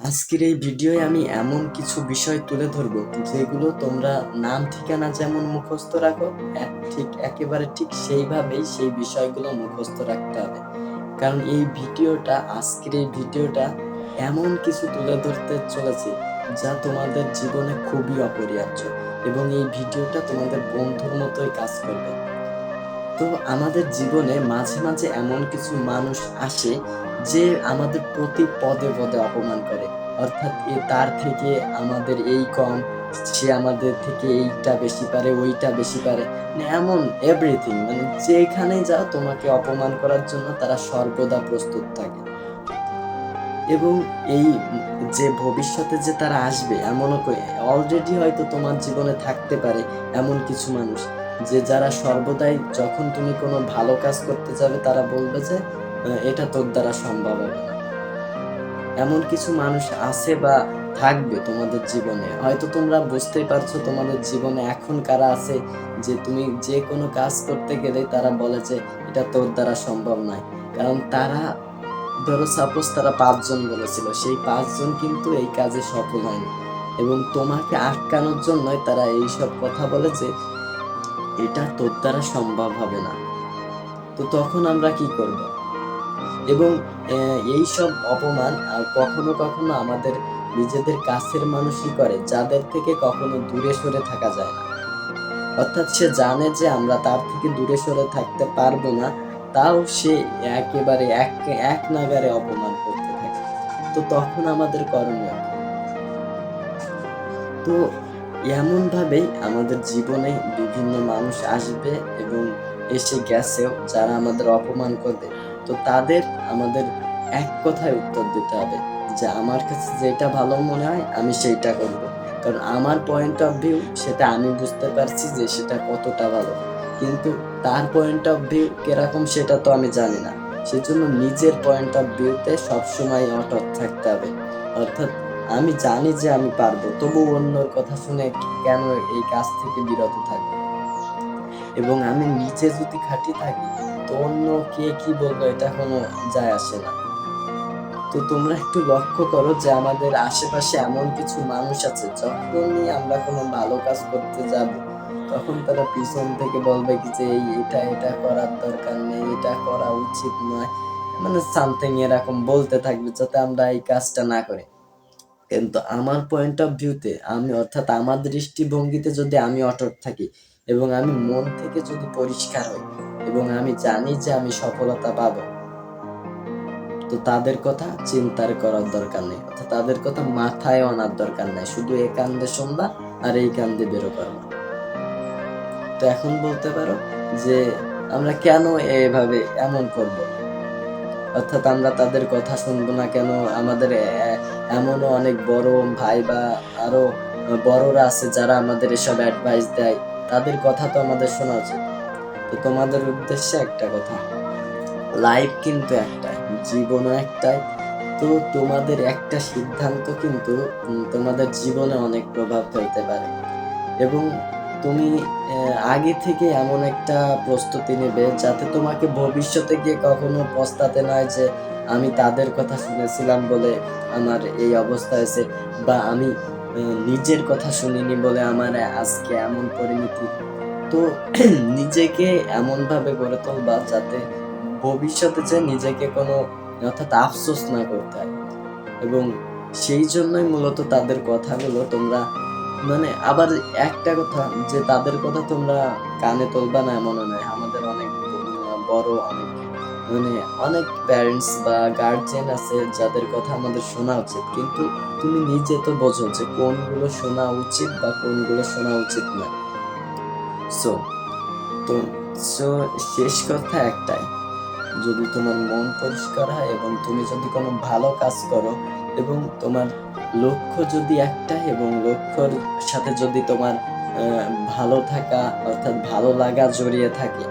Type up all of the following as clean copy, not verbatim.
আজকের এই ভিডিওয়ে আমি এমন কিছু বিষয় তুলে ধরবো যেগুলো তোমরা নাম ঠিকানা যেমন মুখস্থ রাখো একেবারে ঠিক সেইভাবেই সেই বিষয়গুলো মুখস্থ রাখতে হবে। কারণ আজকের এই ভিডিওটা এমন কিছু তুলে ধরতে চলেছে যা তোমাদের জীবনে খুবই অপরিহার্য এবং এই ভিডিওটা তোমাদের বন্ধুর মতোই কাজ করবে। তো আমাদের জীবনে মাঝে মাঝে এমন কিছু মানুষ আসে যে আমাদের প্রতি পদে পদে অপমান করে, অর্থাৎ তার থেকে আমাদের এই কম, সে আমাদের থেকে এইটা বেশি পারে ওইটা বেশি পারে, মানে এমন এভরিথিং, মানে যেখানে যাও তোমাকে অপমান করার জন্য তারা সর্বদা প্রস্তুত থাকে। এবং এই যে ভবিষ্যতে যে তারা আসবে এমনও অলরেডি হয়তো তোমার জীবনে থাকতে পারে এমন কিছু মানুষ যে যারা সর্বদাই যখন তুমি কোনো ভালো কাজ করতে যাবে তারা বলবে যে এটা তোর দ্বারা সম্ভব হবে না। এমন কিছু মানুষ আছে বা থাকবে তোমাদের জীবনে, হয়তো তোমরা বুঝতেই পারছো তোমাদের জীবনে এখন কারা আছে যে তুমি যে কোনো কাজ করতে গেলে তারা বলে যে এটা তোর দ্বারা সম্ভব নয়। কারণ তারা, ধরো সাপোজ তারা ৫ জন বলেছিল, সেই ৫ জন কিন্তু এই কাজে সফল হয়নি এবং তোমাকে আটকানোর জন্যই তারা এইসব কথা বলে যে এটা তোর দ্বারা সম্ভব হবে না। তো তখন আমরা কি করব? এবং এইসব অপমান কখনো কখনো আমাদের নিজেদের কাছের মানুষই করে, যাদের থেকে কখনো দূরে সরে থাকা যায় না। অর্থাৎ সে জানে যে আমরা তার থেকে দূরে সরে থাকতে পারবো না, তাও সে একেবারে এক নাগাড়ে অপমান করতে থাকে। তো তখন আমাদের করণীয় কি? তো এমনভাবেই আমাদের জীবনে বিভিন্ন মানুষ আসবে এবং এসে গেছেও যারা আমাদের অপমান করবে। তো তাদের আমাদের এক কথায় উত্তর দিতে হবে যে আমার কাছে যেটা ভালো মনে হয় আমি সেইটা করব। কারণ আমার পয়েন্ট অফ ভিউ সেটা আমি বুঝতে পারছি যে সেটা কতটা ভালো। কিন্তু তার পয়েন্ট অফ ভিউ কিরকম সেটা তো আমি জানি না। সেজন্য নিজের পয়েন্ট অফ ভিউতে সবসময় অটল থাকতে হবে। অর্থাৎ আমি জানি যে আমি পারবো, তবুও অন্যর কথা শুনে কেন এই কাজ থেকে বিরত থাকবো? এবং আমি নিজে যদি খাঁটি থাকি তো অন্য কে কি বলবে এটা কোনো যায় আসে না। তো তোমরা একটু লক্ষ্য করো যে আমাদের আশেপাশে এমন কিছু মানুষ আছে যখনই আমরা কোনো ভালো কাজ করতে যাব তখন তারা পিছন থেকে বলবে কি যে এটা করার দরকার নেই, এটা করা উচিত নয়, মানে সামথিং এরকম বলতে থাকবে যাতে আমরা এই কাজটা না করি। কিন্তু আমার পয়েন্ট অফ ভিউতে আমি, অর্থাৎ আমার দৃষ্টিভঙ্গিতে যদি আমি অটুট থাকি এবং আমি মন থেকে যদি পরিষ্কার হই এবং আমি জানি যে আমি সফলতা পাবো, তো তাদের কথা চিন্তার করার দরকার নেই, অর্থাৎ তাদের কথা মাথায় আনার দরকার নাই, শুধু এ কান দিয়ে শুনবা আর এই কান দিয়ে বেরো করবা। তো এখন বলতে পারো যে আমরা কেন এভাবে এমন করব? অর্থাৎ আমরা তাদের কথা শুনবো না কেন? আমাদের এমনও অনেক বড় ভাই বা আরো বড়রা আছে যারা আমাদের এসব অ্যাডভাইস দেয়। তাদের কথা তো আমাদের শোনা উচিত। তো তোমাদের উদ্দেশ্যে একটা কথা, লাইফ কিন্তু একটাই, জীবনও একটাই। তো তোমাদের একটা সিদ্ধান্ত কিন্তু তোমাদের জীবনে অনেক প্রভাব ফেলতে পারে। এবং তুমি আগে থেকে এমন একটা প্রস্তুতি নেবে যাতে তোমাকে ভবিষ্যতে গিয়ে কখনো পস্তাতে না হয় যে আমি তাদের কথা শুনেছিলাম বলে আমার এই অবস্থা হয়েছে, বা আমি নিজের কথা শুনিনি বলে আমার আজকে এমন পরিণতি। তো নিজেকে এমনভাবে গড়ে তুলবা যাতে ভবিষ্যতে যে নিজেকে কোনো, অর্থাৎ আফসোস না করতে হয়। এবং সেই জন্যই মূলত তাদের কথাগুলো তোমরা, মানে আবার একটা কথা যে তাদের কথা তোমরা কানে তুলবা না এমনও নয়। আমাদের অনেক বড় অনেক, মানে অনেক প্যারেন্টস বা গার্জিয়ান আছে যাদের কথা আমাদের শোনা উচিত। কিন্তু তুমি নিজে তো বোঝো যে কোনগুলো শোনা উচিত বা কোনগুলো শোনা উচিত না। সো তো সো শেষ কথা একটাই, যদি তোমার মন পরিষ্কার হয় এবং তুমি যদি কোনো ভালো কাজ করো এবং তোমার লক্ষ্য যদি একটা এবং লক্ষ্যর সাথে যদি তোমার ভালো থাকা, অর্থাৎ ভালো লাগা জড়িয়ে থাকে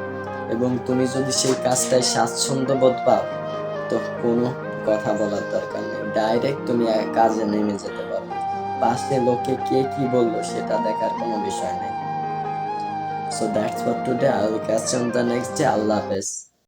এবং তুমি যদি সেই কাজটায় স্বাচ্ছন্দ্য বোধ পাও, তো কোনো কথা বলার দরকার নেই, ডাইরেক্ট তুমি কাজে নেমে যেতে পারো। পাশে লোকে কে কি বললো সেটা দেখার কোনো বিষয় নেই। So that's for today. I will catch you on the next day. Allah Hafiz.